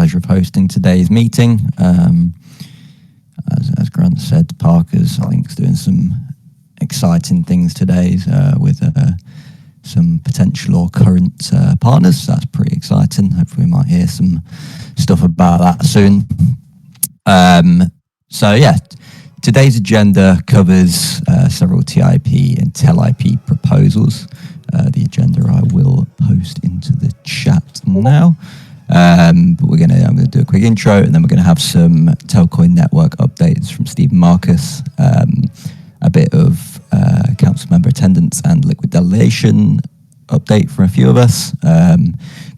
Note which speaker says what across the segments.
Speaker 1: pleasure of hosting today's meeting. As Grant said, Parker's, I think, is doing some exciting things today with some potential or current partners. That's pretty exciting. Hopefully we might hear some stuff about that soon. Today's agenda covers several TIP and TELIP proposals. The agenda I will post into the chat now. But I'm going to do a quick intro, and then we're going to have some Telcoin network updates from Steve and Marcus, a bit of council member attendance and liquid delegation update from a few of us.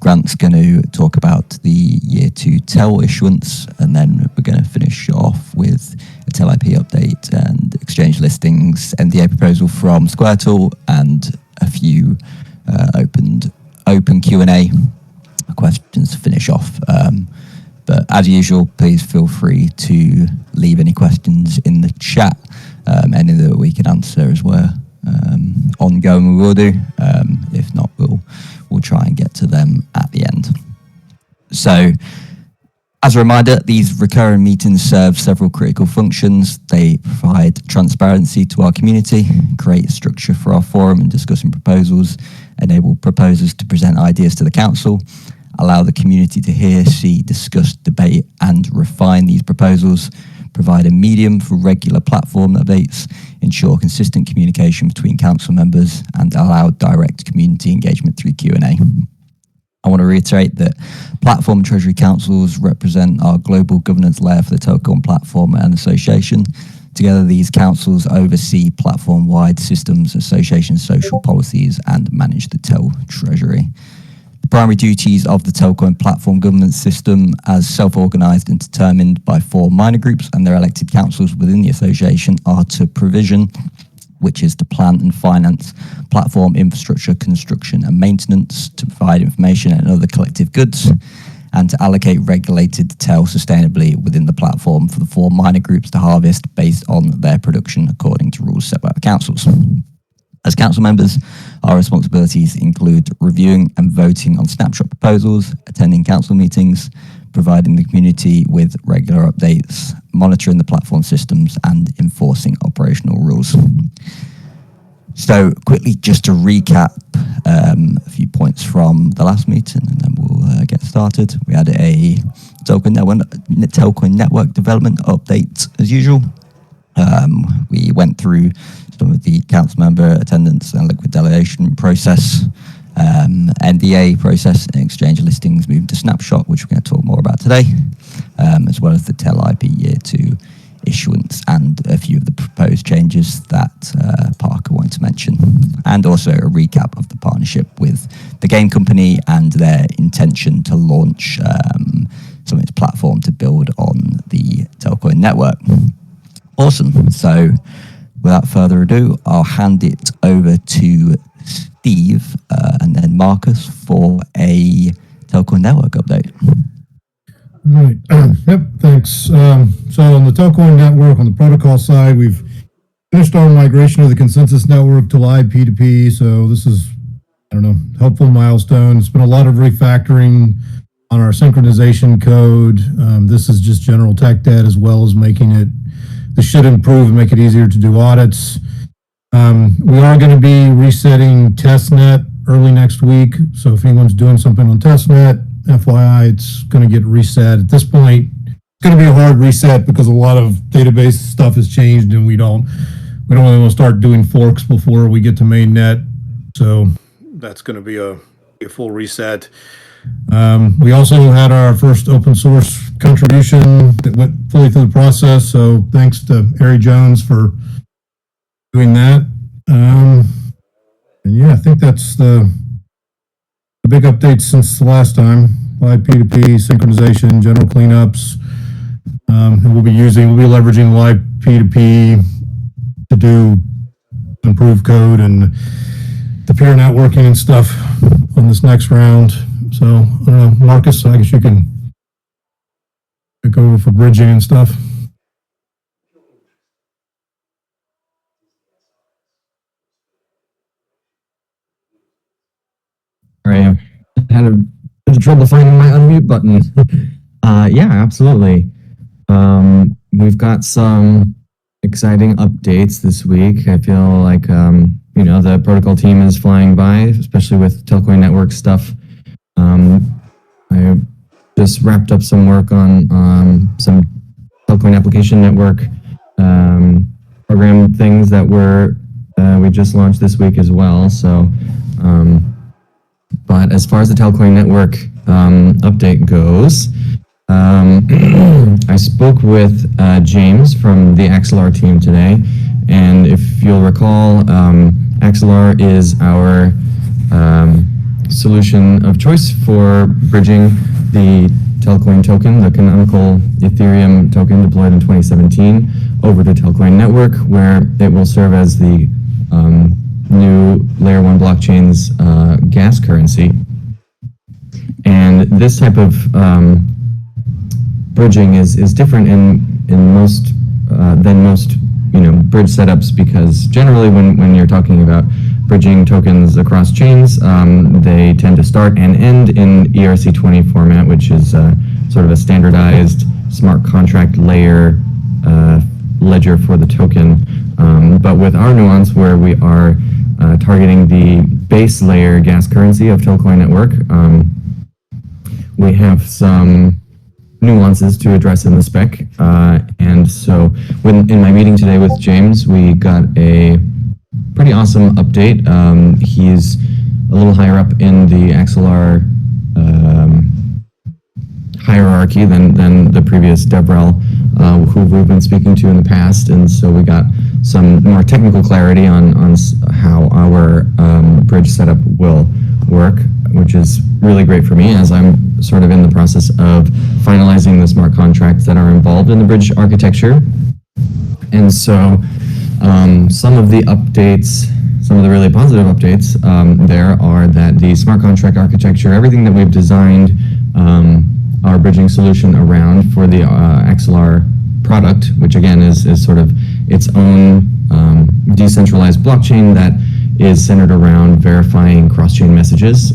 Speaker 1: Grant's going to talk about the year 2 TEL issuance, and then we're going to finish off with a TELIP update and exchange listings, NDA proposal from SquareTool, and a few open Q&A questions to finish off. But as usual, please feel free to leave any questions in the chat. Any that we can answer as we're ongoing, we will do. If not, we'll try and get to them at the end. So, as a reminder, these recurring meetings serve several critical functions. They provide transparency to our community, create a structure for our forum and discussing proposals, enable proposers to present ideas to the council, allow the community to hear, see, discuss, debate, and refine these proposals, provide a medium for regular platform updates, ensure consistent communication between council members, and allow direct community engagement through Q&A. I want to reiterate that Platform and Treasury Councils represent our global governance layer for the Telcoin platform and association. Together, these councils oversee platform-wide systems, association social policies, and manage the TEL treasury. The primary duties of the Telcoin platform governance system, as self-organised and determined by 4 minor groups and their elected councils within the association, are to provision, which is to plan and finance platform infrastructure construction and maintenance, to provide information and other collective goods, and to allocate regulated TEL sustainably within the platform for the 4 minor groups to harvest based on their production according to rules set by the councils. As council members, our responsibilities include reviewing and voting on snapshot proposals, attending council meetings, providing the community with regular updates, monitoring the platform systems, and enforcing operational rules. So quickly, just to recap a few points from the last meeting, and then we'll get started. We had a Telcoin network development update as usual. We went through some of the council member attendance and liquid delegation process, NDA process, and exchange listings moving to snapshot, which we're going to talk more about today, as well as the TELIP year 2 issuance and a few of the proposed changes that Parker wanted to mention, and also a recap of the partnership with the game company and their intention to launch some of its platform to build on the Telcoin network. Awesome. So without further ado, I'll hand it over to Steve and then Marcus for a Telcoin network update.
Speaker 2: All right. Yep, thanks. So on the Telcoin network, on the protocol side, we've finished our migration of the consensus network to live P2P. So this is, helpful milestone. It's been a lot of refactoring on our synchronization code. This is just general tech debt, as well as this should improve and make it easier to do audits. We are going to be resetting testnet early next week. So if anyone's doing something on testnet, FYI, it's going to get reset. At this point, it's going to be a hard reset because a lot of database stuff has changed, and we don't really want to start doing forks before we get to mainnet. So that's going to be a full reset. We also had our first open source contribution that went fully through the process. So thanks to Ari Jones for doing that. And yeah, I think that's the big updates since the last time. Live P2P, synchronization, general cleanups. And we'll be leveraging live P2P to do improved code and the peer networking and stuff on this next round. So, Marcus, I guess you can take over for bridging and stuff.
Speaker 3: All right. I had a bit of trouble finding my unmute button. Yeah, absolutely. We've got some exciting updates this week. I feel like, the protocol team is flying by, especially with Telcoin network stuff. I just wrapped up some work on some Telcoin application network program things that we just launched this week as well. So, but as far as the Telcoin network update goes, I spoke with James from the Axelar team today, and if you'll recall, Axelar is our solution of choice for bridging the Telcoin token, the canonical Ethereum token deployed in 2017, over the Telcoin network, where it will serve as the new Layer 1 blockchain's gas currency. And this type of bridging is different in most than most bridge setups, because generally when you're talking about bridging tokens across chains, they tend to start and end in ERC20 format, which is sort of a standardized smart contract layer ledger for the token. But with our nuance, where we are targeting the base layer gas currency of Telcoin network, we have some nuances to address in the spec. And so in my meeting today with James, we got a pretty awesome update. He's a little higher up in the Axelar hierarchy than the previous DevRel who we've been speaking to in the past. And so we got some more technical clarity on how our bridge setup will work, which is really great for me, as I'm sort of in the process of finalizing the smart contracts that are involved in the bridge architecture. And so some of the updates, some of the really positive updates there are that the smart contract architecture, everything that we've designed our bridging solution around for the Axelar product, which again is sort of its own decentralized blockchain that is centered around verifying cross-chain messages.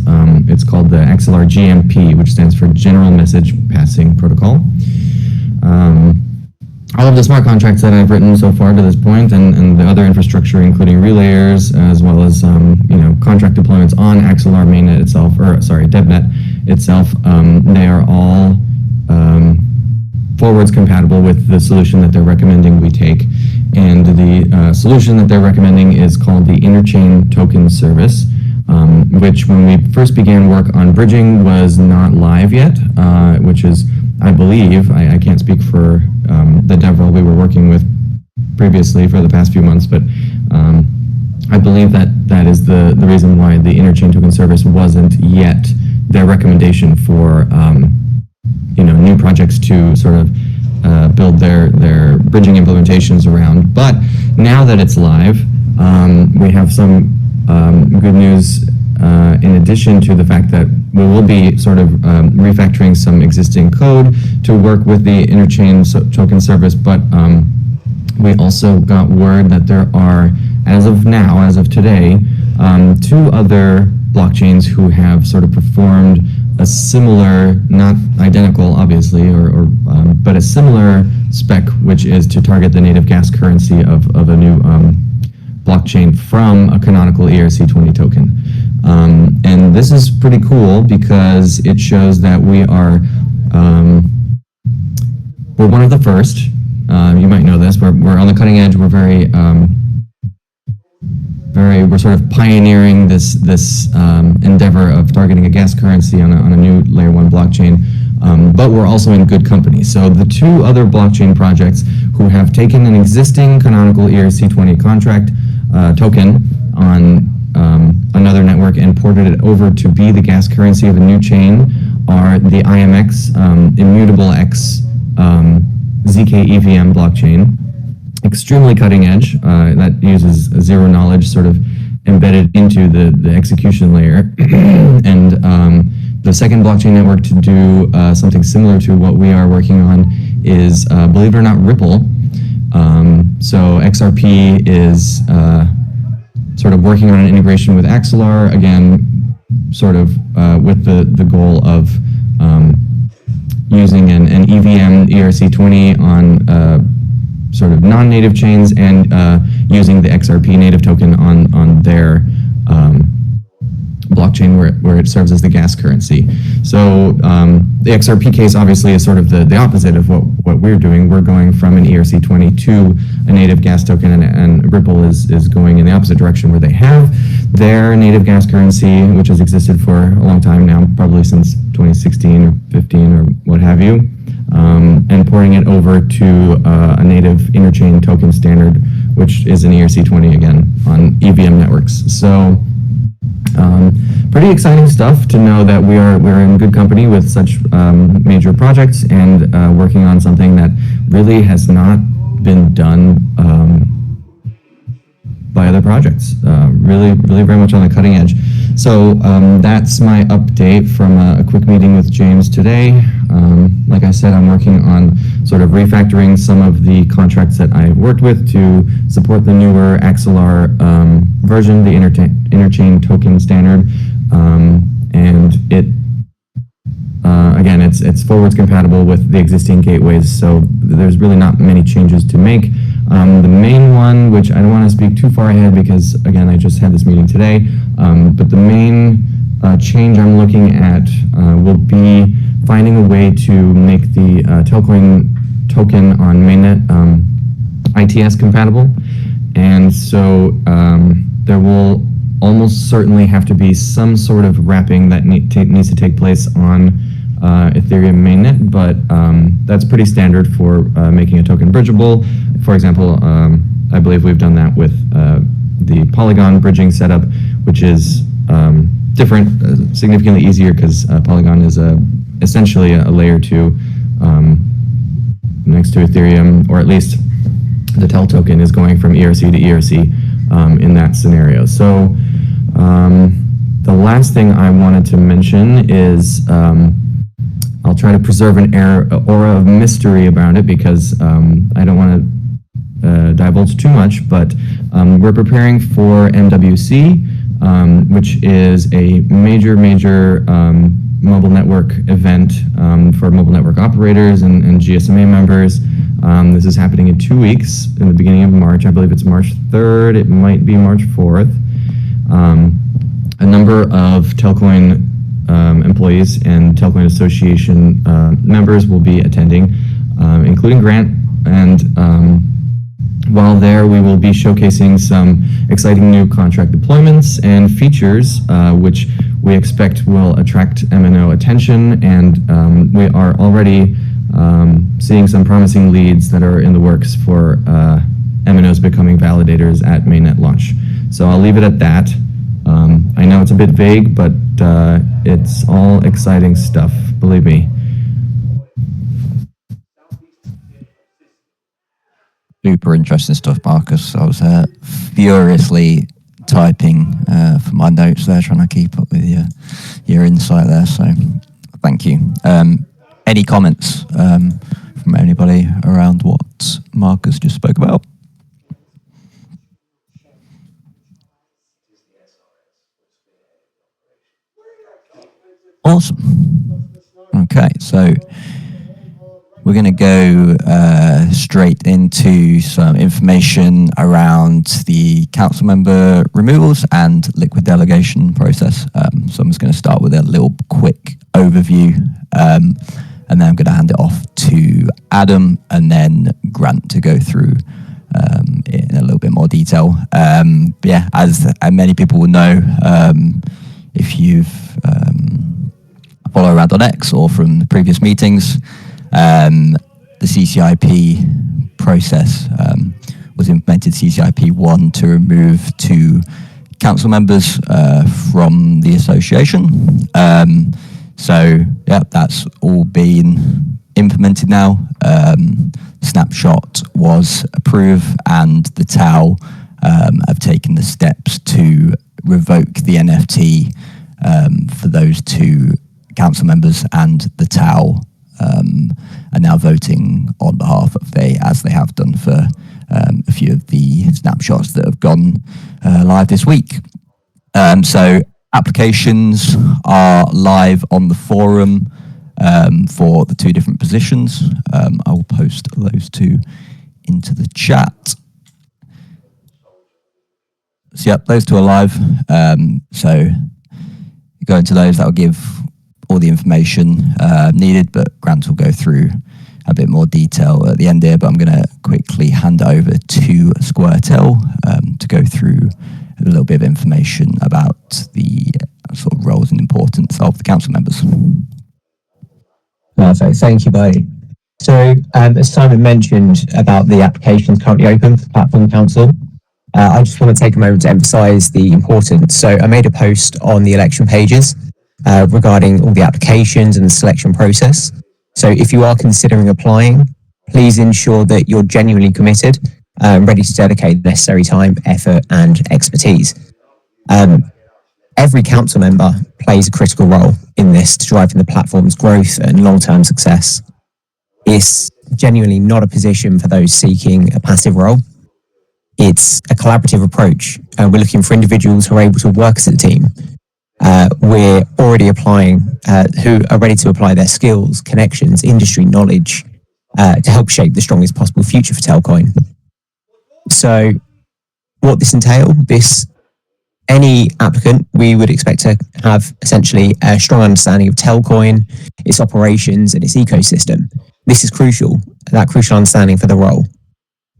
Speaker 3: It's called the Axelar GMP, which stands for General Message Passing Protocol. All of the smart contracts that I've written so far to this point, and the other infrastructure, including relayers, as well as contract deployments on Axelar mainnet itself, DevNet itself, they are all forwards compatible with the solution that they're recommending we take. And the solution that they're recommending is called the Interchain Token Service, which when we first began work on bridging was not live yet, which is, I believe, I can't speak for the DevRel we were working with previously for the past few months, but I believe that is the reason why the Interchain Token Service wasn't yet their recommendation for new projects to sort of build their bridging implementations around. But now that it's live, we have some good news in addition to the fact that we will be sort of refactoring some existing code to work with the Interchain Token Service, but we also got word that there are, as of today, 2 other blockchains who have sort of performed a similar, not identical obviously, but a similar spec, which is to target the native gas currency of a new blockchain from a canonical ERC20 token. And this is pretty cool because it shows that we're one of the first. You might know this. We're on the cutting edge. We're we're sort of pioneering this endeavor of targeting a gas currency on a new Layer 1 blockchain. But we're also in good company. So the 2 other blockchain projects who have taken an existing canonical ERC20 contract token on another network and ported it over to be the gas currency of a new chain are the IMX Immutable X ZK EVM blockchain. Extremely cutting edge, that uses zero knowledge sort of embedded into the execution layer. And the second blockchain network to do something similar to what we are working on is, believe it or not, Ripple. So XRP is sort of working on an integration with Axelar, again, sort of with the goal of using an EVM ERC20 on sort of non-native chains and using the XRP native token on their blockchain where it serves as the gas currency. So the XRP case obviously is sort of the opposite of what we're doing. We're going from an ERC20 to a native gas token, and Ripple is going in the opposite direction where they have their native gas currency, which has existed for a long time now, probably since 2016 or 15 or what have you, and porting it over to a native interchain token standard, which is an ERC20 again on EVM networks. So pretty exciting stuff to know that we're in good company with such major projects and working on something that really has not been done by other projects. Really very much on the cutting edge. So that's my update from a quick meeting with James today. Like I said, I'm working on sort of refactoring some of the contracts that I've worked with to support the newer Axelar version, the interchain token standard, and it again, it's forwards compatible with the existing gateways, so there's really not many changes to make. The main one, which I don't want to speak too far ahead because, again, I just had this meeting today, but the main change I'm looking at will be finding a way to make the Telcoin token on mainnet ITS compatible. And so there will almost certainly have to be some sort of wrapping that needs to take place on Ethereum mainnet, but that's pretty standard for making a token bridgeable. For example, I believe we've done that with the Polygon bridging setup, which is different, significantly easier because Polygon is essentially a layer 2 next to Ethereum, or at least the TEL token is going from ERC to ERC in that scenario. So the last thing I wanted to mention is I'll try to preserve an aura of mystery around it because I don't want to divulge too much, but we're preparing for MWC, which is a major mobile network event for mobile network operators and GSMA members. This is happening in 2 weeks in the beginning of March. I believe it's March 3rd. It might be March 4th. A number of Telcoin employees and Telcoin Association members will be attending, including Grant. And while there, we will be showcasing some exciting new contract deployments and features, which we expect will attract MNO attention. And we are already seeing some promising leads that are in the works for MNOs becoming validators at mainnet launch. So I'll leave it at that. I know it's a bit vague, but it's all exciting stuff, believe me.
Speaker 1: Super interesting stuff, Marcus. I was furiously typing for my notes there, trying to keep up with your insight there. So thank you. Any comments from anybody around what Marcus just spoke about? Awesome. Okay, so we're going to go straight into some information around the council member removals and liquid delegation process. So I'm just going to start with a little quick overview, and then I'm going to hand it off to Adam and then Grant to go through in a little bit more detail. But yeah, as many people will know, if you've follow around on X or from the previous meetings, the CCIP process was implemented, CCIP 1, to remove 2 council members from the association. So yeah, that's all been implemented now. Snapshot was approved and the TAO have taken the steps to revoke the NFT for those 2 council members, and the TAO are now voting on behalf of as they have done for a few of the snapshots that have gone live this week. So applications are live on the forum. for the two different positions. I will post those two into the chat. So yep, those two are live. So you go into those, that will give all the information needed, but Grant will go through a bit more detail at the end here, but I'm going to quickly hand it over to SquareTel to go through a little bit of information about the sort of roles and importance of the council members.
Speaker 4: Perfect. Thank you, Buddy. So, as Simon mentioned about the applications currently open for Platform Council, I just want to take a moment to emphasise the importance. So, I made a post on the election pages regarding all the applications and the selection process. So, if you are considering applying, please ensure that you're genuinely committed, ready to dedicate the necessary time, effort, and expertise. Every council member plays a critical role in this to driving the platform's growth and long-term success. It's genuinely not a position for those seeking a passive role. It's a collaborative approach. We're looking for individuals who are able to work as a team. We're already applying, who are ready to apply their skills, connections, industry knowledge to help shape the strongest possible future for Telcoin. So what this entails, any applicant, we would expect to have essentially a strong understanding of Telcoin, its operations and its ecosystem. This is crucial, that crucial understanding for the role.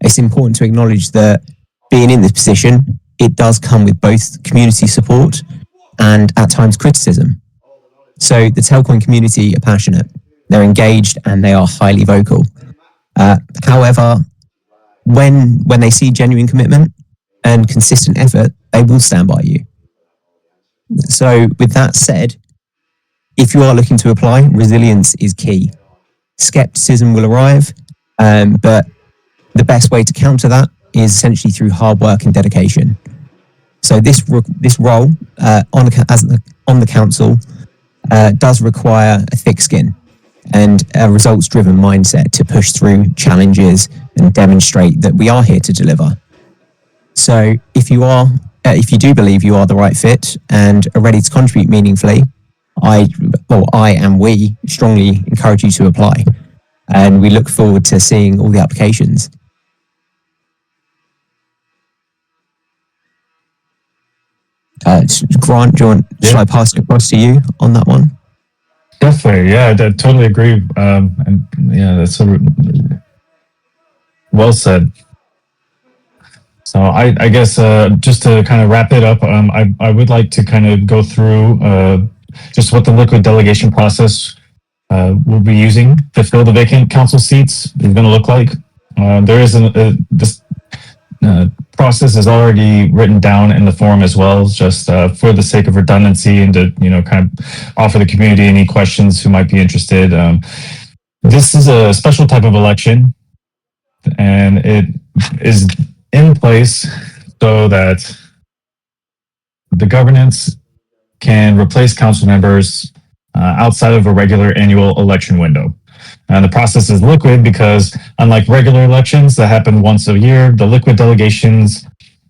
Speaker 4: It's important to acknowledge that being in this position, it does come with both community support and at times criticism. So the Telcoin community are passionate, they're engaged and they are highly vocal. However, when they see genuine commitment and consistent effort, they will stand by you. So with that said, if you are looking to apply, resilience is key. Skepticism will arrive, but the best way to counter that is essentially through hard work and dedication. So this role on the council does require a thick skin and a results-driven mindset to push through challenges and demonstrate that we are here to deliver. So if you do believe you are the right fit and are ready to contribute meaningfully, we strongly encourage you to apply. And we look forward to seeing all the applications. Grant, should I pass it across to you on that one?
Speaker 5: Definitely, yeah, I totally agree. And yeah, that's well said. So I guess just to kind of wrap it up, I would like to kind of go through just what the liquid delegation process we'll be using to fill the vacant council seats is going to look like. There is this process is already written down in the form as well, just for the sake of redundancy and to kind of offer the community any questions who might be interested. This is a special type of election, and it is in place so that the governance can replace council members outside of a regular annual election window. And the process is liquid because, unlike regular elections that happen once a year, the liquid delegations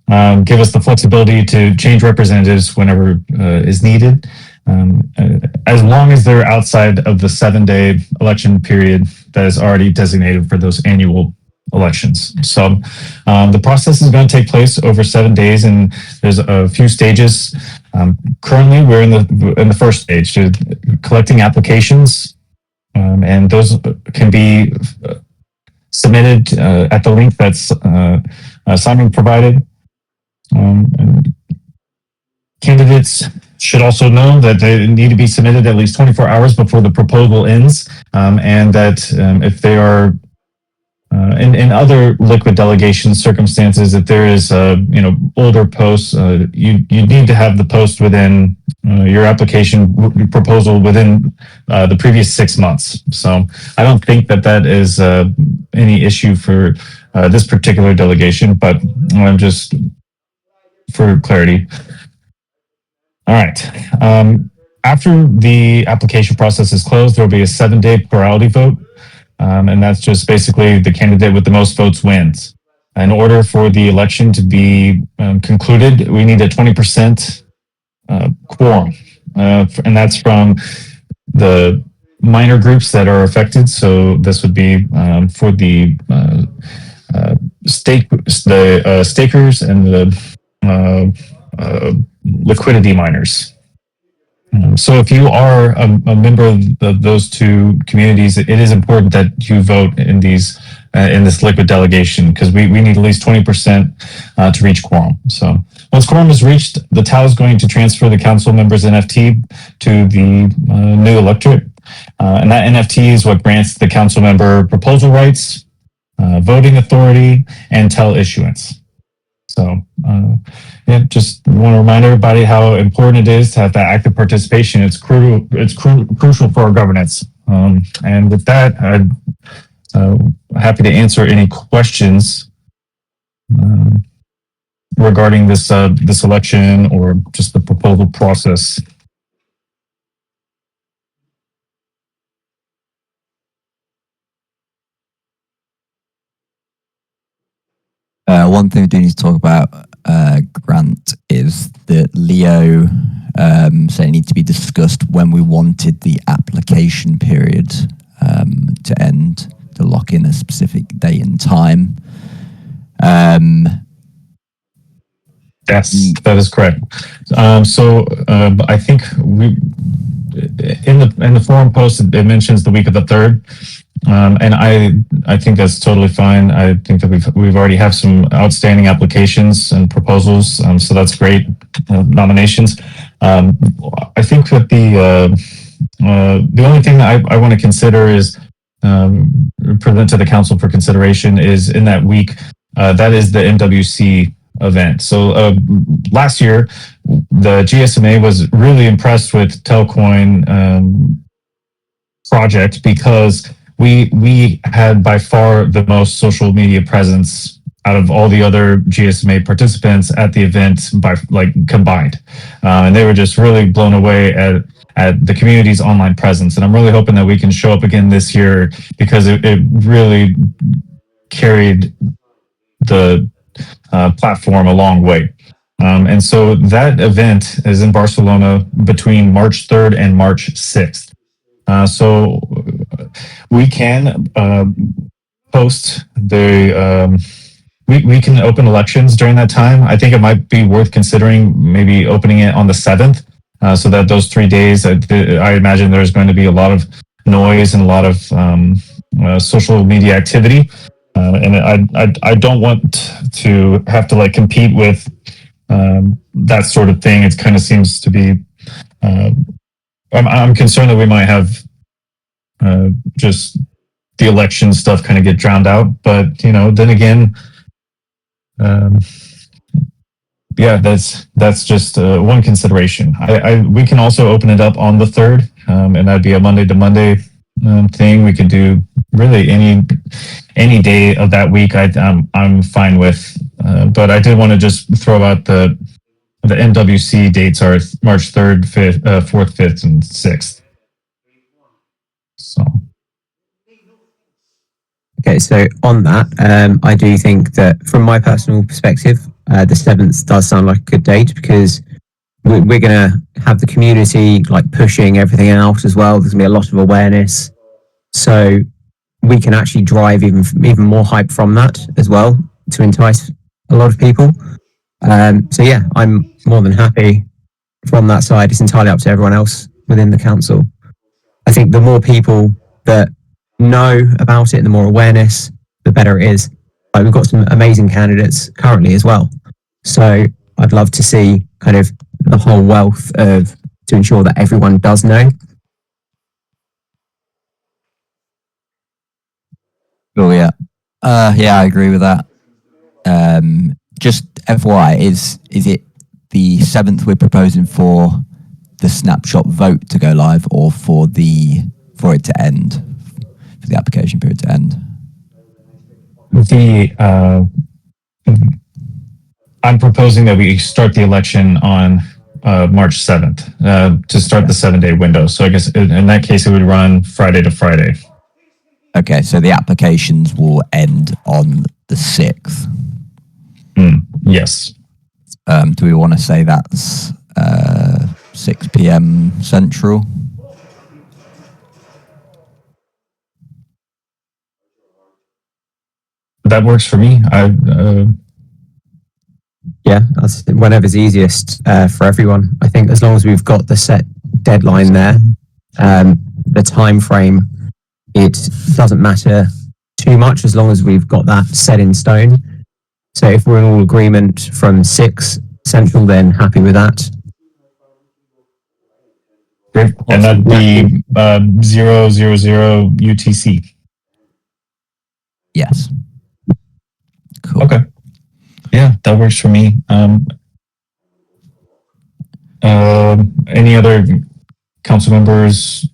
Speaker 5: give us the flexibility to change representatives whenever is needed, as long as they're outside of the 7-day election period that is already designated for those annual elections. So the process is going to take place over 7 days, and there's a few stages. Currently, we're in the first stage, collecting applications. And those can be submitted at the link that's Simon provided. Candidates should also know that they need to be submitted at least 24 hours before the proposal ends, and that if they are in other liquid delegation circumstances, if there is older posts, you need to have the post within your application proposal within the previous 6 months. So I don't think that is any issue for this particular delegation, but just for clarity. All right. After the application process is closed, there will be a 7-day plurality vote. And that's just basically the candidate with the most votes wins. In order for the election to be concluded, we need a 20% quorum. And that's from the minor groups that are affected. So this would be for the stakers and the liquidity miners. So if you are a member of those two communities, it is important that you vote in these in this liquid delegation, because we need at least 20% to reach quorum. So once quorum is reached, the TAL is going to transfer the council members' NFT to the new electorate. And that NFT is what grants the council member proposal rights, voting authority, and TEL issuance. So, yeah, just want to remind everybody how important it is to have that active participation. It's crucial for our governance. And with that, I'm happy to answer any questions regarding this election or just the proposal process.
Speaker 1: One thing we do need to talk about, Grant, is that Leo said it needs to be discussed when we wanted the application period to end, to lock in a specific date and time.
Speaker 5: Yes, that is correct. So I think we in the forum post it mentions the week of the 3rd. And I think that's totally fine. I think that we've already have some outstanding applications and proposals, so that's great. Nominations. I think that the only thing that I want to consider is present to the council for consideration is in that week. That is the MWC event. So last year, the GSMA was really impressed with Telcoin project because we had by far the most social media presence out of all the other GSMA participants at the event by combined. And they were just really blown away at the community's online presence. And I'm really hoping that we can show up again this year because it really carried the platform a long way. And so that event is in Barcelona between March 3rd and March 6th. So we can post we can open elections during that time. I think it might be worth considering maybe opening it on the 7th, so that those 3 days, I imagine there's going to be a lot of noise and a lot of social media activity. And I don't want to have to compete with that sort of thing. It kind of seems to be. I'm concerned that we might have just the election stuff kind of get drowned out. But then again, yeah, that's just one consideration. We can also open it up on the 3rd, and that'd be a Monday to Monday thing. We could do really any day of that week. I'm fine with. But I did want to just throw out the MWC dates are March 3rd, 5th, 4th, 5th, and 6th. So.
Speaker 4: Okay, so on that, I do think that from my personal perspective, the 7th does sound like a good date because we're going to have the community pushing everything out as well. There's going to be a lot of awareness. So we can actually drive even more hype from that as well to entice a lot of people. So yeah, I'm more than happy from that side. It's entirely up to everyone else within the council. I think the more people that know about it and the more awareness, the better it is. We've got some amazing candidates currently as well. So I'd love to see kind of the whole wealth to ensure that everyone does know.
Speaker 1: Oh yeah. Yeah, I agree with that. Just FYI, is it the 7th we're proposing for the snapshot vote to go live, or for it to end, for the application period to end?
Speaker 5: I'm proposing that we start the election on March 7th to start the 7-day window. So I guess in that case, it would run Friday to Friday.
Speaker 1: Okay, so the applications will end on the 6th.
Speaker 5: Yes.
Speaker 1: Do we want to say that's 6 p.m. Central?
Speaker 5: that works for me.
Speaker 4: Yeah, that's whenever's easiest for everyone. I think as long as we've got the set deadline there, the time frame, it doesn't matter too much as long as we've got that set in stone. So if we're in all agreement from 6 Central, then happy with that.
Speaker 5: And that'd be 000 UTC.
Speaker 1: Yes. Cool.
Speaker 5: Okay. Yeah, that works for me. Any other council members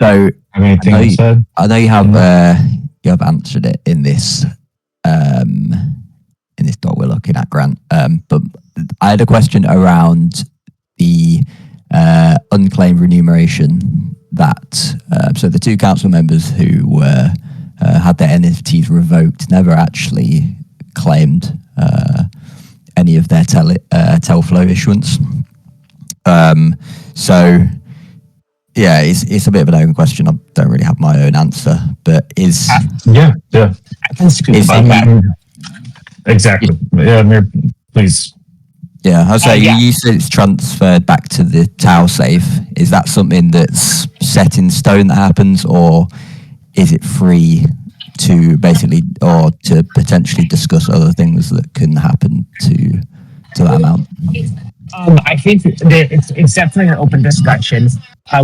Speaker 1: So
Speaker 5: have anything to say?
Speaker 1: I know you have answered it in this doc we're looking at, Grant. But I had a question around the unclaimed remuneration that so the 2 council members who were had their NFTs revoked never actually claimed any of their Telflow issuance. So yeah, it's a bit of an open question. I don't really have my own answer, but is
Speaker 5: Yeah.
Speaker 6: I can speak
Speaker 1: Is
Speaker 6: about
Speaker 1: it-
Speaker 6: that.
Speaker 5: Exactly. Yeah, Amir, please.
Speaker 1: yeah, I say
Speaker 6: yeah.
Speaker 1: you said it's transferred back to the TAL safe. Is that something that's set in stone that happens, or is it free to basically or to potentially discuss other things that can happen to that amount?
Speaker 6: I think that it's definitely an open discussion.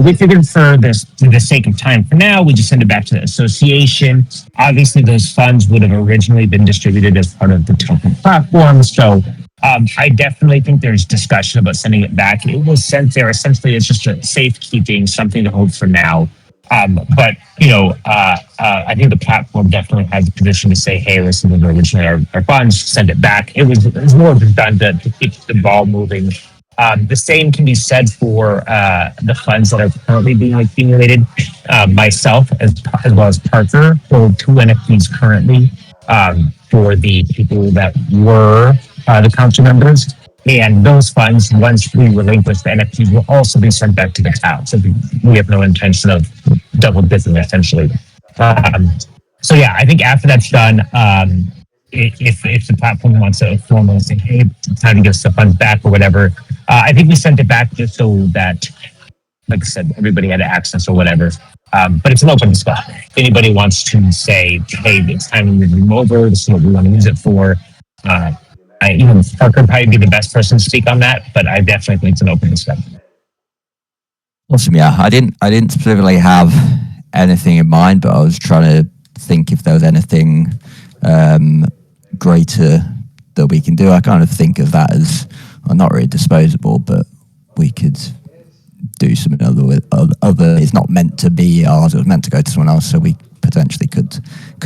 Speaker 6: We figured for the sake of time for now, we just send it back to the association. Obviously, those funds would have originally been distributed as part of the token platform. So I definitely think there's discussion about sending it back. It was sent there essentially as just a safekeeping, something to hold for now. But I think the platform definitely has the position to say, "Hey, listen, these are originally our funds. Send it back." It was more just done to keep the ball moving. The same can be said for the funds that are currently being accumulated. Myself, as well as Parker, hold 2 NFTs currently for the people that were the council members. And those funds, once we relinquish the NFTs, will also be sent back to the town. So we have no intention of double dipping, essentially. So yeah, I think after that's done, if the platform wants to formally say, "Hey, it's time to give us the funds back" or whatever, I think we sent it back just so that, like I said, everybody had access or whatever. But it's an open discussion. If anybody wants to say, "Hey, it's time to move them over. This is what we want to use it for." Parker would probably be the best person to speak on that, but I definitely think it's an open discussion.
Speaker 1: Awesome. Yeah, I didn't specifically have anything in mind, but I was trying to think if there was anything greater that we can do. I kind of think of that as not really disposable, but we could do something other. It's not meant to be ours. It was meant to go to someone else, so we potentially could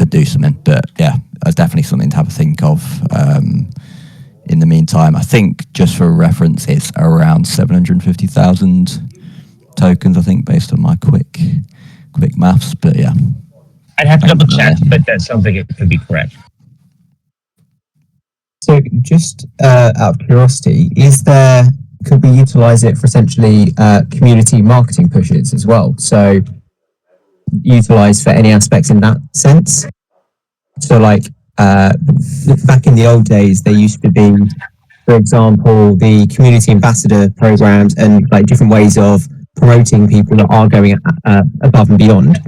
Speaker 1: do something. But yeah, that's definitely something to have a think of. In the meantime, I think just for reference, it's around 750,000 tokens, I think, based on my quick maths. But yeah,
Speaker 6: I'd have to double check, but that sounds like it could be correct.
Speaker 4: So just out of curiosity, could we utilize it for essentially community marketing pushes as well? So utilize for any aspects in that sense? So like back in the old days, there used to be, for example, the community ambassador programs and like different ways of promoting people that are going above and beyond.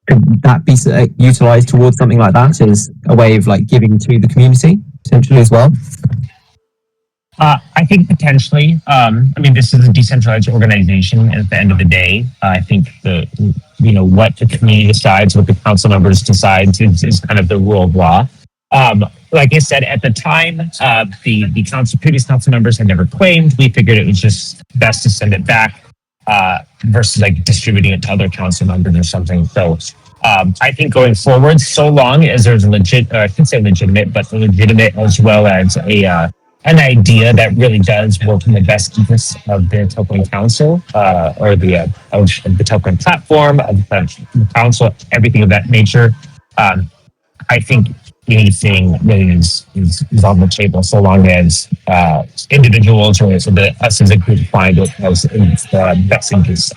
Speaker 4: Could that be utilized towards something like that as a way of like giving to the community essentially as well?
Speaker 6: I think potentially. This is a decentralized organization. At the end of the day, I think what the community decides, what the council members decide is kind of the rule of law. Like I said, at the time, the previous council members had never claimed. We figured it was just best to send it back versus like distributing it to other council members or something. So I think going forward, so long as there's a legitimate as well as an idea that really does work in the best interest of the Telcoin Council or the Telcoin platform, of the council, everything of that nature. I think anything really is on the table, so long as individuals or us as a group find it as the best interest.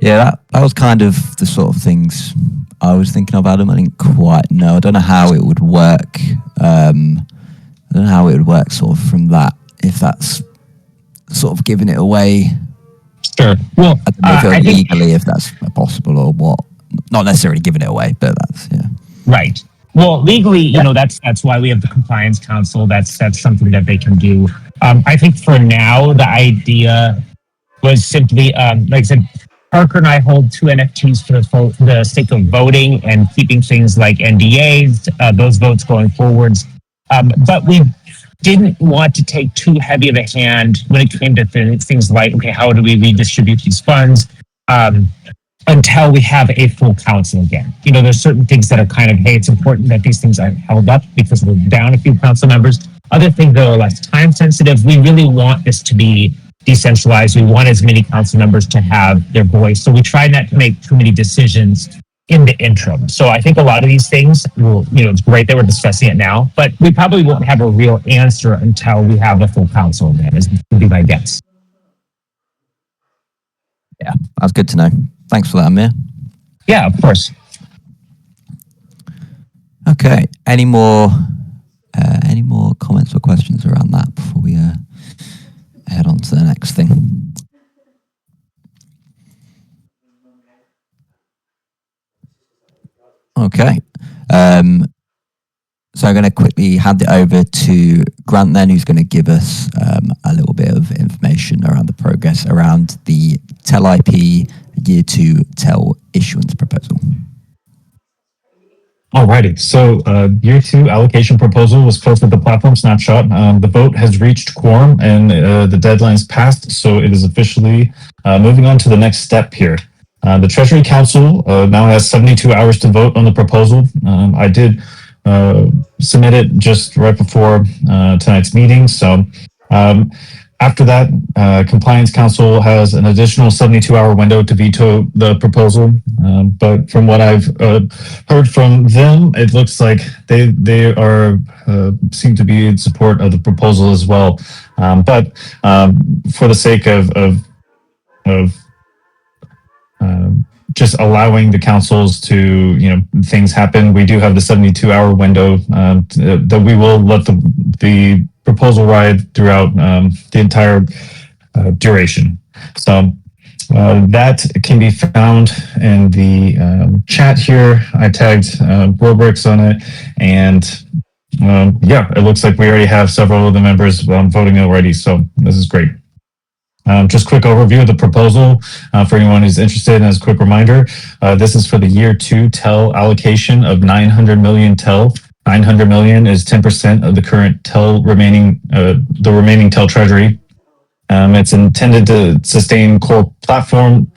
Speaker 1: yeah, that was kind of the sort of things I was thinking of, Adam. I didn't quite know. I don't know how it would work. I don't know how it would work sort of from that, if that's sort of giving it away.
Speaker 6: Sure. Well,
Speaker 1: I don't know if it would legally, if that's possible or what. Not necessarily giving it away, but that's, yeah.
Speaker 6: Right. Well, legally, you know, that's why we have the Compliance Council. That's something that they can do. I think for now, the idea was simply, like I said, Parker and I hold 2 NFTs for the sake of voting and keeping things like NDAs, those votes going forwards. But we didn't want to take too heavy of a hand when it came to things like, okay, how do we redistribute these funds? Until we have a full council again. You know, there's certain things that are kind of, hey, it's important that these things are held up because we're down a few council members. Other things that are less time sensitive. We really want this to be decentralized. We want as many council members to have their voice. So we try not to make too many decisions in the interim. So I think a lot of these things will, you know, it's great that we're discussing it now, but we probably won't have a real answer until we have a full council again, would be my guess.
Speaker 1: Yeah, that's good to know. Thanks for that, Amir.
Speaker 6: Yeah, of course.
Speaker 1: Okay. Any more comments or questions around that before we head on to the next thing? Okay. So I'm going to quickly hand it over to Grant then, who's going to give us a little bit of information around the progress around the TELIP Year 2 TEL issuance proposal.
Speaker 5: Alrighty, so Year 2 allocation proposal was closed at the platform snapshot. The vote has reached quorum and the deadline's passed, so it is officially moving on to the next step here. The Treasury Council now has 72 hours to vote on the proposal. I did submit it just right before tonight's meeting, so after that, Compliance Council has an additional 72-hour window to veto the proposal. But from what I've heard from them, it looks like they are seem to be in support of the proposal as well. But for the sake of just allowing the councils to, you know, things happen, we do have the 72-hour window that we will let the proposal ride throughout the entire duration. So that can be found in the chat here. I tagged Robrix on it, and yeah, it looks like we already have several of the members voting already, so this is great. Just quick overview of the proposal for anyone who's interested. And as a quick reminder, this is for the Year 2 TEL allocation of 900 million TEL. 900 million is 10% of the current TEL remaining, the remaining TEL treasury. It's intended to sustain core platform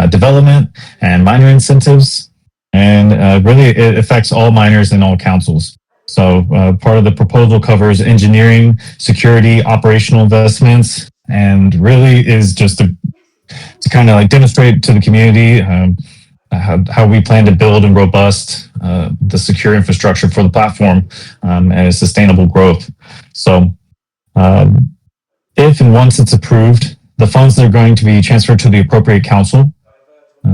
Speaker 5: development and miner incentives, and really it affects all miners and all councils. So part of the proposal covers engineering, security, operational investments, and really is just to kind of like demonstrate to the community how we plan to build and robust the secure infrastructure for the platform and sustainable growth. So if and once it's approved, the funds that are going to be transferred to the appropriate council,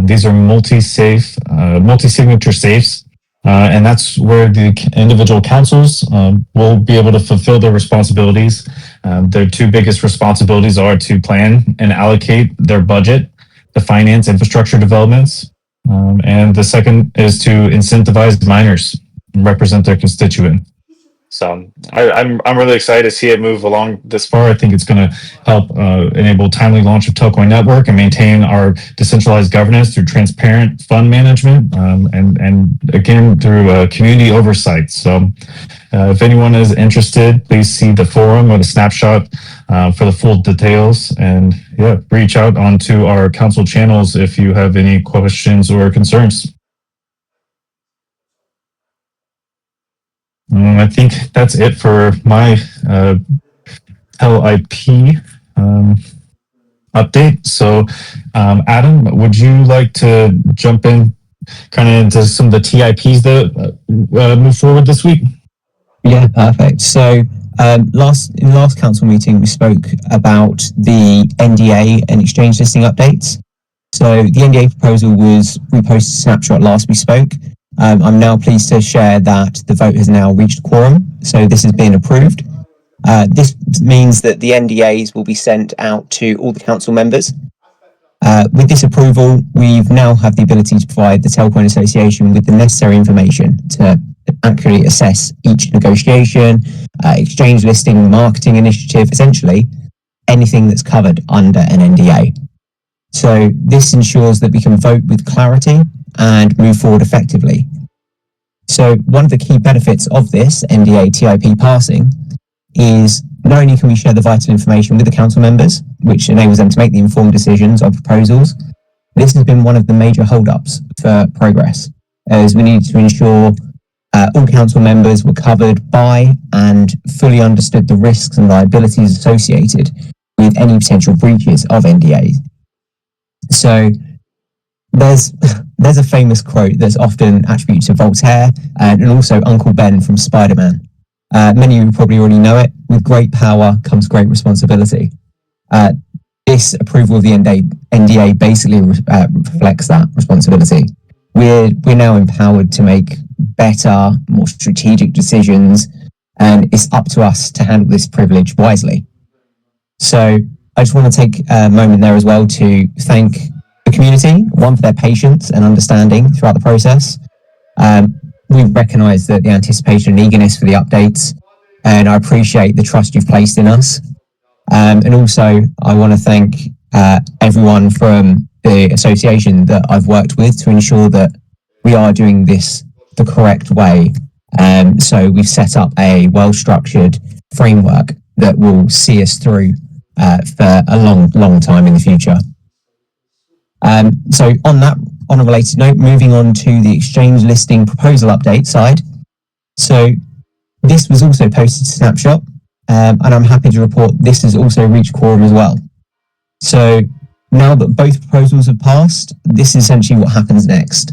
Speaker 5: these are multi-signature safes, and that's where the individual councils will be able to fulfill their responsibilities. Their 2 biggest responsibilities are to plan and allocate their budget to finance infrastructure developments. And the second is to incentivize miners and represent their constituent. So I'm really excited to see it move along this far. I think it's going to help enable timely launch of Telcoin network and maintain our decentralized governance through transparent fund management and again through community oversight. So if anyone is interested, please see the forum or the snapshot for the full details, and yeah, reach out onto our council channels if you have any questions or concerns. I think that's it for my TELIP update. So, Adam, would you like to jump in kind of into some of the TIPs that move forward this week?
Speaker 4: Yeah, perfect. So in the last council meeting, we spoke about the NDA and exchange listing updates. So the NDA proposal was reposted snapshot last we spoke. I'm now pleased to share that the vote has now reached quorum, so this has been approved. This means that the NDAs will be sent out to all the council members. With this approval, we now have the ability to provide the Telcoin Association with the necessary information to accurately assess each negotiation, exchange listing, marketing initiative, essentially anything that's covered under an NDA. So this ensures that we can vote with clarity and move forward effectively. So one of the key benefits of this NDA TIP passing is not only can we share the vital information with the council members, which enables them to make the informed decisions on proposals, this has been one of the major hold-ups for progress, as we need to ensure all council members were covered by and fully understood the risks and liabilities associated with any potential breaches of NDAs. So there's a famous quote that's often attributed to Voltaire and also Uncle Ben from Spider-Man. Many of you probably already know it. With great power comes great responsibility. This approval of the NDA basically reflects that responsibility. We're now empowered to make better, more strategic decisions, and it's up to us to handle this privilege wisely. So I just want to take a moment there as well to thank the community, one, for their patience and understanding throughout the process. We've recognised that the anticipation and eagerness for the updates, and I appreciate the trust you've placed in us. And also, I want to thank everyone from the association that I've worked with to ensure that we are doing this the correct way. So we've set up a well-structured framework that will see us through for a long time in the future. So on a related note, moving on to the exchange listing proposal update side. So this was also posted to Snapshot, and I'm happy to report this has also reached quorum as well. So now that both proposals have passed, this is essentially what happens next.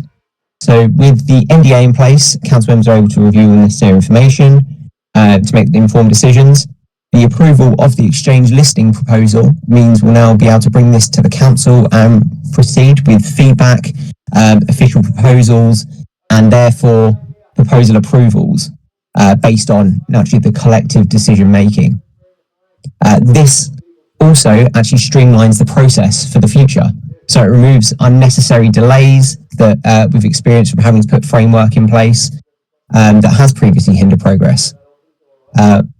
Speaker 4: So with the NDA in place, council members are able to review the necessary information to make the informed decisions. The approval of the exchange listing proposal means we'll now be able to bring this to the council and proceed with feedback, official proposals, and therefore proposal approvals based on naturally the collective decision making. This also actually streamlines the process for the future. So it removes unnecessary delays that we've experienced from having to put framework in place that has previously hindered progress.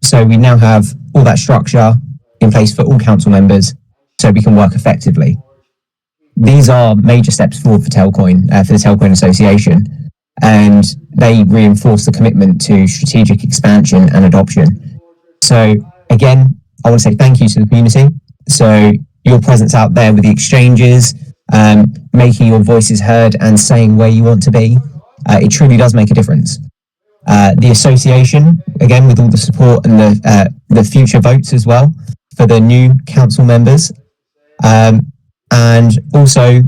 Speaker 4: So we now have all that structure in place for all council members so we can work effectively. These are major steps forward for Telcoin, for the Telcoin Association, and they reinforce the commitment to strategic expansion and adoption. So again, I want to say thank you to the community. So your presence out there with the exchanges, making your voices heard and saying where you want to be, it truly does make a difference. The association, again, with all the support and the future votes as well for the new council members, and also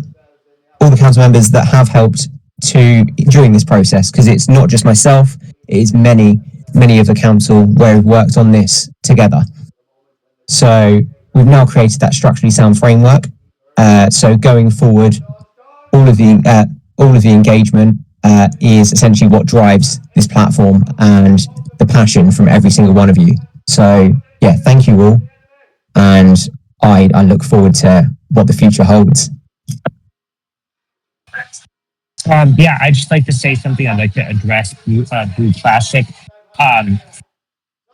Speaker 4: all the council members that have helped during this process, because it's not just myself, it is many of the council where we've worked on this together. So we've now created that structurally sound framework. So going forward, all of the engagement is essentially what drives this platform and the passion from every single one of you. So yeah, thank you all, and I look forward to what the future holds.
Speaker 6: Yeah, I'd just like to say something. I'd like to address Blue Plastic.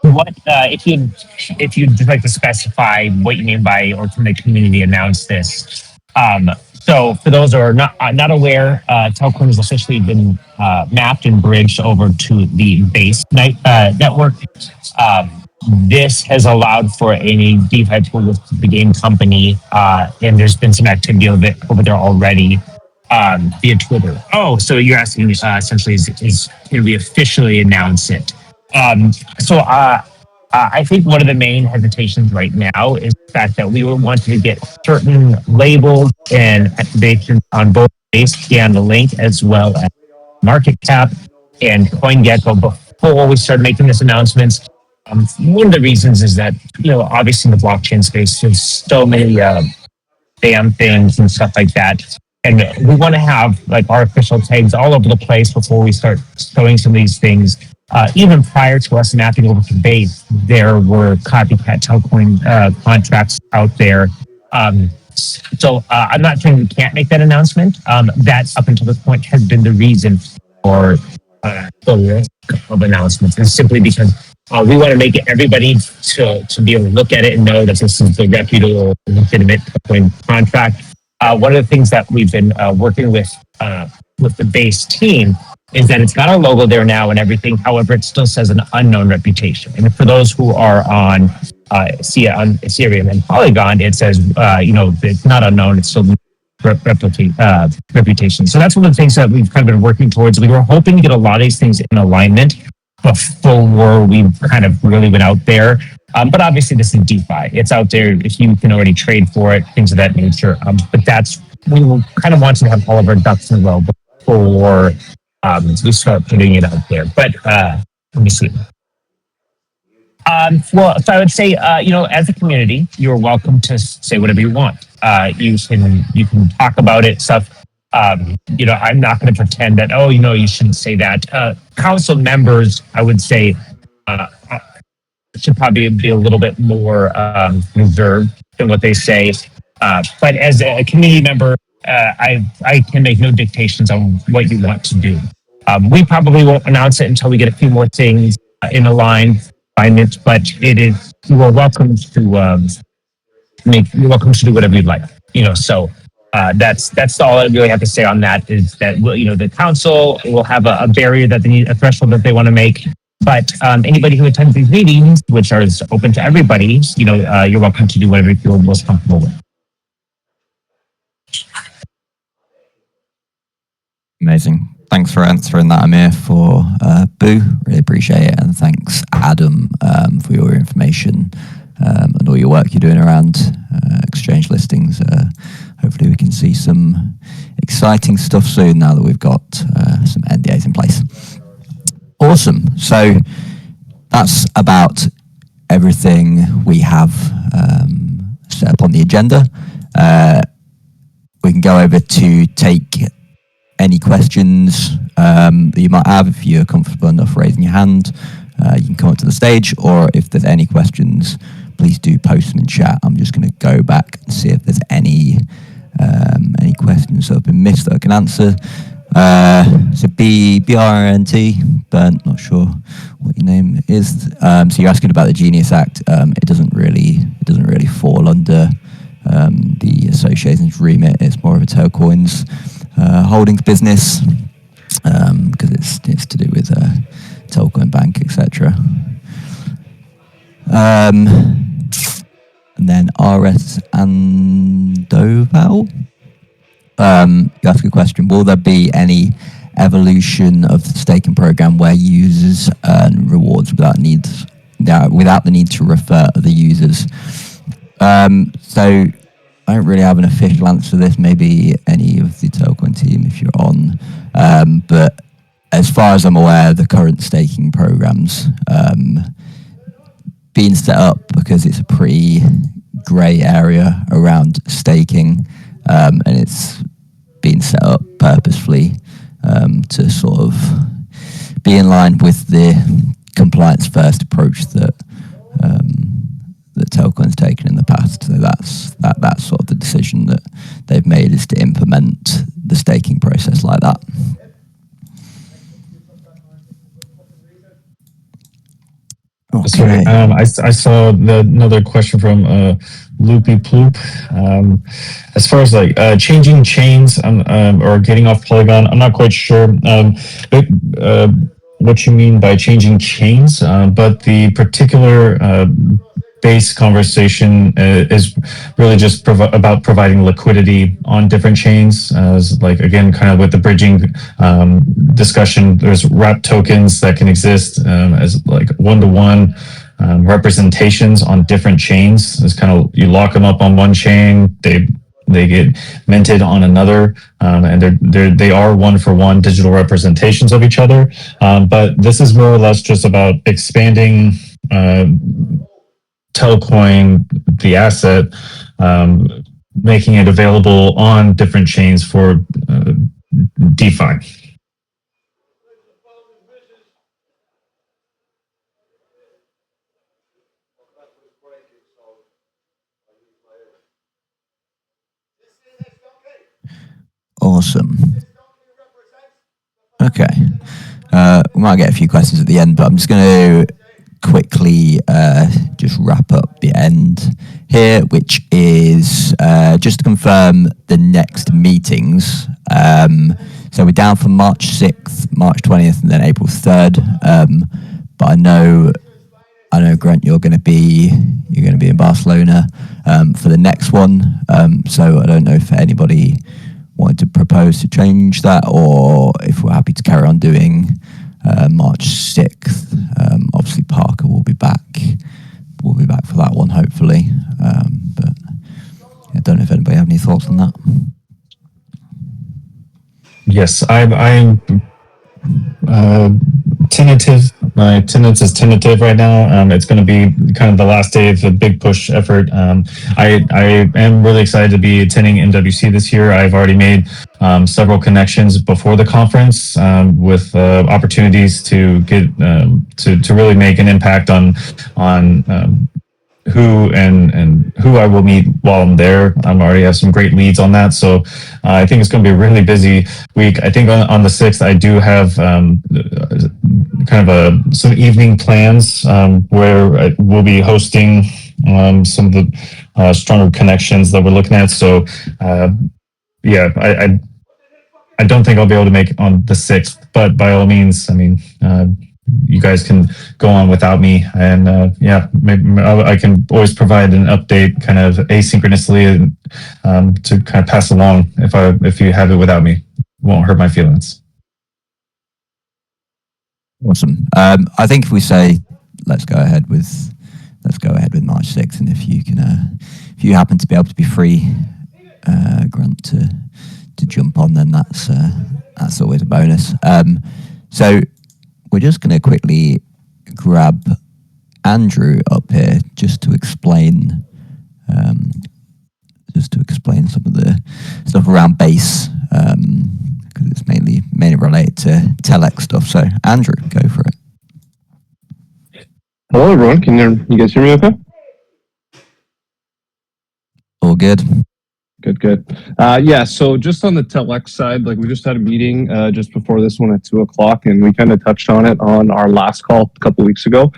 Speaker 6: If you'd just like to specify what you mean by, or can the community announce this? So for those who are not aware, Telcoin has officially been mapped and bridged over to the base network. This has allowed for any DeFi tool with the game company, and there's been some activity of it over there already via Twitter. Oh, so you're asking essentially is can we officially announce it? I think one of the main hesitations right now is the fact that we were wanting to get certain labels and activations on both base and the link, as well as market cap and CoinGecko before we started making this announcements. One of the reasons is that, obviously in the blockchain space, there's so many spam things and stuff like that. And we want to have like our official tags all over the place before we start showing some of these things. Even prior to us mapping over to base, there were copycat Telcoin contracts out there. So I'm not saying we can't make that announcement. That up until this point has been the reason for the risk of announcements, and simply because we want to make everybody to be able to look at it and know that this is the reputable, legitimate contract. One of the things that we've been working with the base team is that it's got our logo there now and everything. However, it still says an unknown reputation. And for those who are on Ethereum and Polygon, it says it's not unknown. It's still reputation. So that's one of the things that we've kind of been working towards. We were hoping to get a lot of these things in alignment before we kind of really went out there. But obviously this is DeFi. It's out there if you can already trade for it, things of that nature. But we will kind of want to have all of our ducks in a row before we start putting it out there. But let me see. Well, so I would say, as a community, you're welcome to say whatever you want. You can talk about it, stuff. I'm not going to pretend that, you shouldn't say that. Council members, I would say, should probably be a little bit more reserved in what they say. But as a community member, I can make no dictations on what you want to do. We probably won't announce it until we get a few more things in alignment, but you are welcome to you're welcome to do whatever you'd like. So that's all I really have to say on that. Is that the council will have a barrier that they need, a threshold that they want to make. But anybody who attends these meetings, which are open to everybody, you're welcome to do whatever you feel most comfortable with.
Speaker 1: Amazing. Thanks for answering that, Amir. For Boo, really appreciate it. And thanks, Adam, for your information and all your work you're doing around exchange listings. Hopefully we can see some exciting stuff soon now that we've got some NDAs in place. Awesome. So that's about everything we have set up on the agenda. We can go over to take any questions that you might have. If you're comfortable enough raising your hand, you can come up to the stage, or if there's any questions, please do post them in chat. I'm just going to go back and see if there's any questions that have been missed that I can answer. So BRNT, Bernd, not sure what your name is. So you're asking about the Genius Act. It doesn't really fall under the association's remit. It's more of a Telcoin's holdings business because it's to do with Telcoin Bank, etc. And then RS Andoval. You ask a question, will there be any evolution of the staking program where users earn rewards without the need to refer other users? So I don't really have an official answer to this. Maybe any of the Telcoin team if you're on. But as far as I'm aware, the current staking programs being set up because it's a pretty grey area around staking, and it's been set up purposefully to sort of be in line with the compliance first approach that Telcoin's taken in the past. So that's sort of the decision that they've made, is to implement the staking process like that.
Speaker 5: Okay. I saw another question from Loopy Ploop. As far as like changing chains or getting off Polygon, I'm not quite sure what you mean by changing chains, but the particular base conversation is really just about providing liquidity on different chains. Like again, kind of with the bridging discussion, there's wrap tokens that can exist as like one-to-one representations on different chains. It's kind of, you lock them up on one chain, they get minted on another, and they are one-for-one digital representations of each other. But this is more or less just about expanding Telcoin, the asset, making it available on different chains for DeFi.
Speaker 1: Awesome. Okay. We might get a few questions at the end, but I'm just going to quickly just wrap up the end here, which is just to confirm the next meetings. So we're down for March 6th, March 20th, and then April 3rd. But I know, Grant, you're going to be in Barcelona for the next one. So I don't know if anybody wanted to propose to change that, or if we're happy to carry on doing March 6th. Obviously, Parker will be back. We'll be back for that one, hopefully. But I don't know if anybody have any thoughts on that.
Speaker 5: Yes, I'm tentative. My attendance is tentative right now. It's going to be kind of the last day of the big push effort. I am really excited to be attending MWC this year. I've already made several connections before the conference with opportunities to get to really make an impact on who and who I will meet while I'm there. I'm already have some great leads on that, so I think it's going to be a really busy week. I think on the 6th I do have kind of some evening plans where we'll be hosting some of the stronger connections that we're looking at. So yeah, I don't think I'll be able to make on the 6th, but by all means, I mean, you guys can go on without me, and yeah, maybe I can always provide an update kind of asynchronously to kind of pass along if you have it without me. It won't hurt my feelings.
Speaker 1: Awesome. I think if we say let's go ahead with March 6th, and if you happen to be able to be free, Grant, to jump on, then that's always a bonus. So we're just going to quickly grab Andrew up here just to explain some of the stuff around base, because it's mainly related to Telex stuff. So Andrew, go for it.
Speaker 7: Hello, everyone. Can you guys hear me okay?
Speaker 1: All good.
Speaker 7: Good. Yeah, so just on the Telex side, like we just had a meeting just before this one at 2:00, and we kind of touched on it on our last call a couple weeks ago.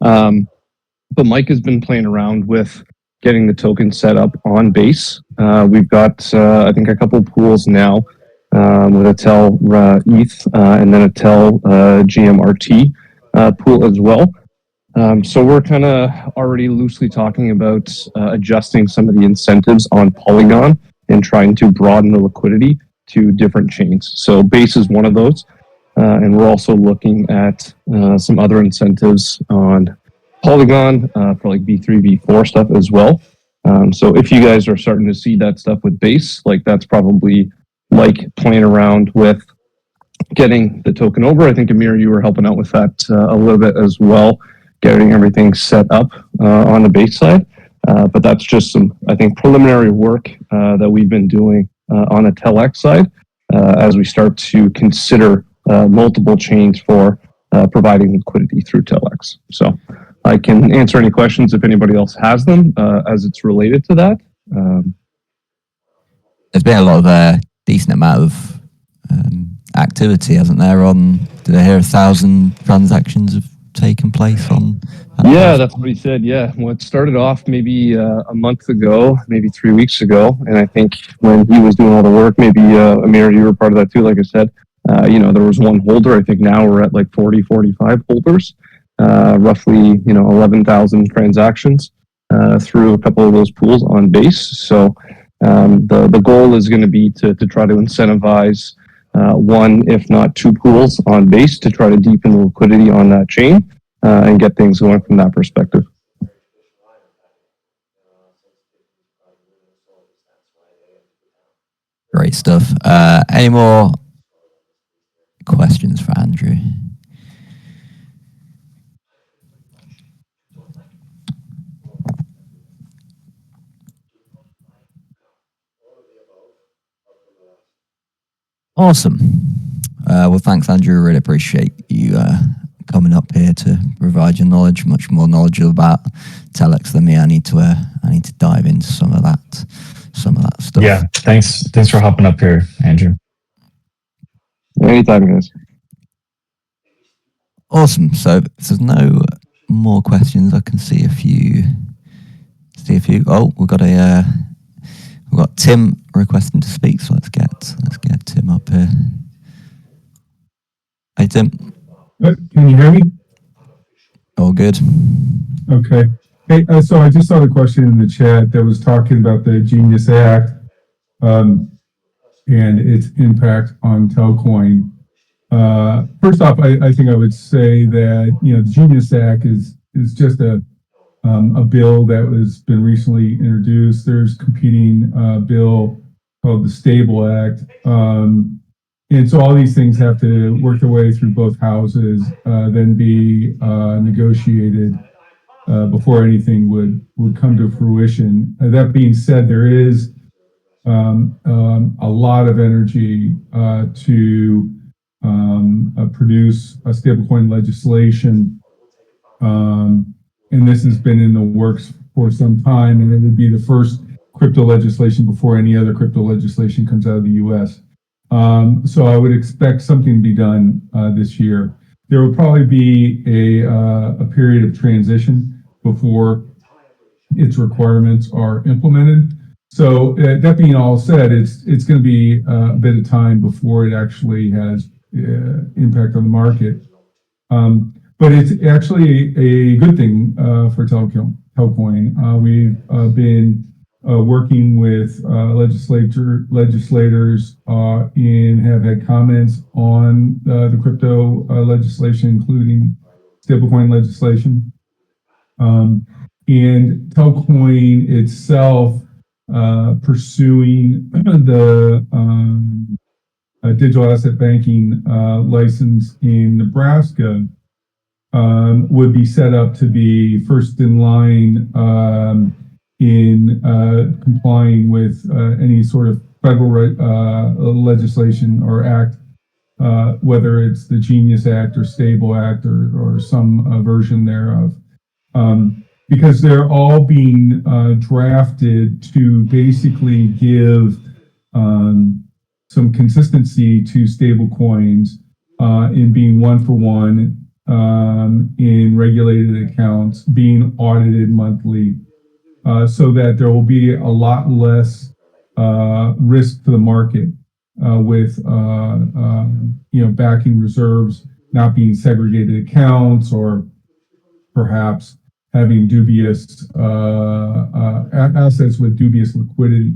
Speaker 7: But Mike has been playing around with getting the token set up on base. We've got, I think, a couple pools now with a TEL ETH and then a TEL GMRT pool as well. So we're kind of already loosely talking about adjusting some of the incentives on Polygon and trying to broaden the liquidity to different chains. So Base is one of those. And we're also looking at some other incentives on Polygon for like V3, V4 stuff as well. So if you guys are starting to see that stuff with Base, like that's probably like playing around with getting the token over. I think, Amir, you were helping out with that a little bit as well, getting everything set up on the Base side. But that's just some, I think, preliminary work that we've been doing on the Telex side as we start to consider multiple chains for providing liquidity through Telex. So I can answer any questions if anybody else has them as it's related to that.
Speaker 1: There's been a lot of decent amount of activity, hasn't there? Did I hear 1,000 transactions have taken place on?
Speaker 7: Yeah, that's what he said. Yeah, well, it started off maybe a month ago, maybe 3 weeks ago, and I think when he was doing all the work, maybe Amir, you were part of that too. Like I said, there was one holder. I think now we're at like 40, 45 holders, roughly 11,000 transactions through a couple of those pools on Base. So the goal is going to be to try to incentivize one, if not two pools on Base to try to deepen the liquidity on that chain and get things going from that perspective.
Speaker 1: Great stuff. Any more questions for Andrew? Awesome. Well, thanks, Andrew. Really appreciate you coming up here to provide your knowledge. Much more knowledgeable about Telex than me. I need to dive into some of that stuff.
Speaker 5: Yeah, thanks for hopping up here, Andrew.
Speaker 7: Anytime, guys.
Speaker 1: Awesome. So if there's no more questions, I can see a few. Oh, we've got Tim requesting to speak. So let's get Tim up here. Hey, Tim.
Speaker 8: Can you hear me?
Speaker 1: All good.
Speaker 8: Okay. Hey, so I just saw the question in the chat that was talking about the Genius Act and its impact on Telcoin. First off, I think I would say that the Genius Act is just a bill that was been recently introduced. There's competing bill called the Stable Act. And so all these things have to work their way through both houses, then be negotiated before anything would come to fruition. That being said, there is a lot of energy to produce a stablecoin legislation. And this has been in the works for some time, and it would be the first crypto legislation before any other crypto legislation comes out of the U.S. So I would expect something to be done this year. There will probably be a period of transition before its requirements are implemented. So that being all said, it's going to be a bit of time before it actually has impact on the market. But it's actually a good thing for Telcoin. We've been working with legislators and have had comments on the crypto legislation, including stablecoin legislation. And Telcoin itself pursuing the digital asset banking license in Nebraska would be set up to be first in line in complying with any sort of federal legislation or act, whether it's the Genius Act or Stable Act or some version thereof. Because they're all being drafted to basically give some consistency to stable coins in being one for one in regulated accounts, being audited monthly, so that there will be a lot less risk to the market with backing reserves not being segregated accounts, or perhaps having dubious assets with dubious liquidity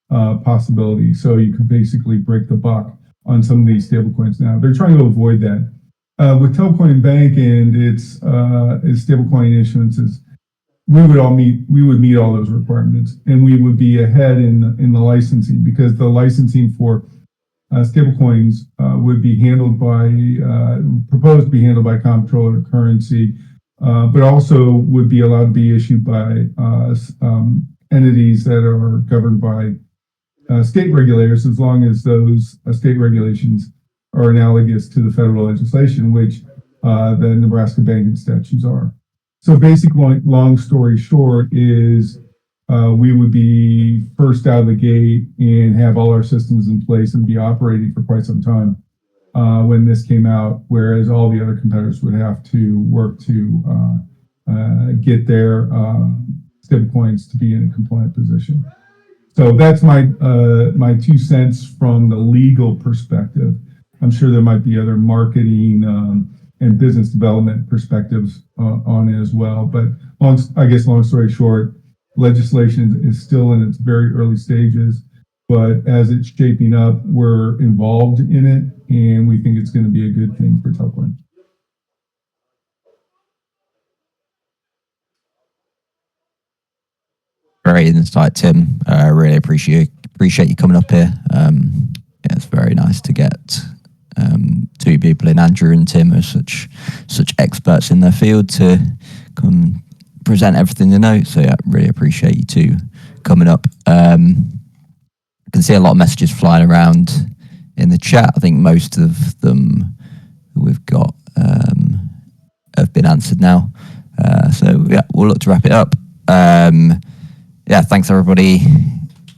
Speaker 8: possibility. So you could basically break the buck on some of these stablecoins now. They're trying to avoid that. With Telcoin Bank and its stablecoin issuances, we would meet all those requirements, and we would be ahead in the licensing, because the licensing for stablecoins would be proposed to be handled by Comptroller of Currency, but also would be allowed to be issued by entities that are governed by state regulators, as long as those state regulations are analogous to the federal legislation, which the Nebraska banking statutes are. So basically, long story short, is we would be first out of the gate and have all our systems in place and be operating for quite some time when this came out, whereas all the other competitors would have to work to get their stablecoins to be in a compliant position. So that's my 2 cents from the legal perspective. I'm sure there might be other marketing and business development perspectives on it as well. But long story short, legislation is still in its very early stages, but as it's shaping up, we're involved in it, and we think it's going to be a good thing for Telcoin.
Speaker 1: Great insight, Tim. I really appreciate you coming up here. It's very nice to get two people in Andrew and Tim are such experts in their field to come present everything they know. So yeah, really appreciate you two coming up. I can see a lot of messages flying around in the chat. I think most of them we've got have been answered now. So yeah, we'll look to wrap it up. Yeah, thanks everybody.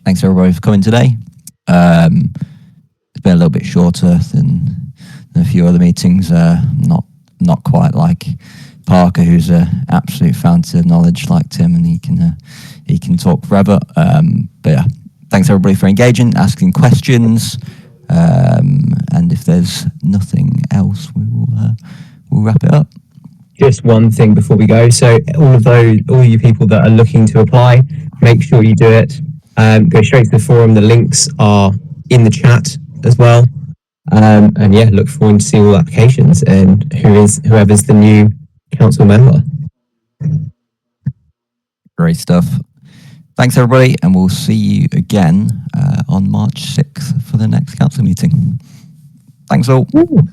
Speaker 1: Thanks everybody for coming today. It's been a little bit shorter than a few other meetings. Not quite like Parker, who's an absolute fountain of knowledge like Tim, and he can talk forever. But yeah, thanks everybody for engaging, asking questions. And if there's nothing else, we'll wrap it up.
Speaker 4: Just one thing before we go. So all you people that are looking to apply, make sure you do it. Go straight to the forum. The links are in the chat as well. And yeah, look forward to seeing all applications and whoever's the new council member.
Speaker 1: Great stuff. Thanks everybody, and we'll see you again on March 6th for the next council meeting. Thanks all.
Speaker 4: Ooh.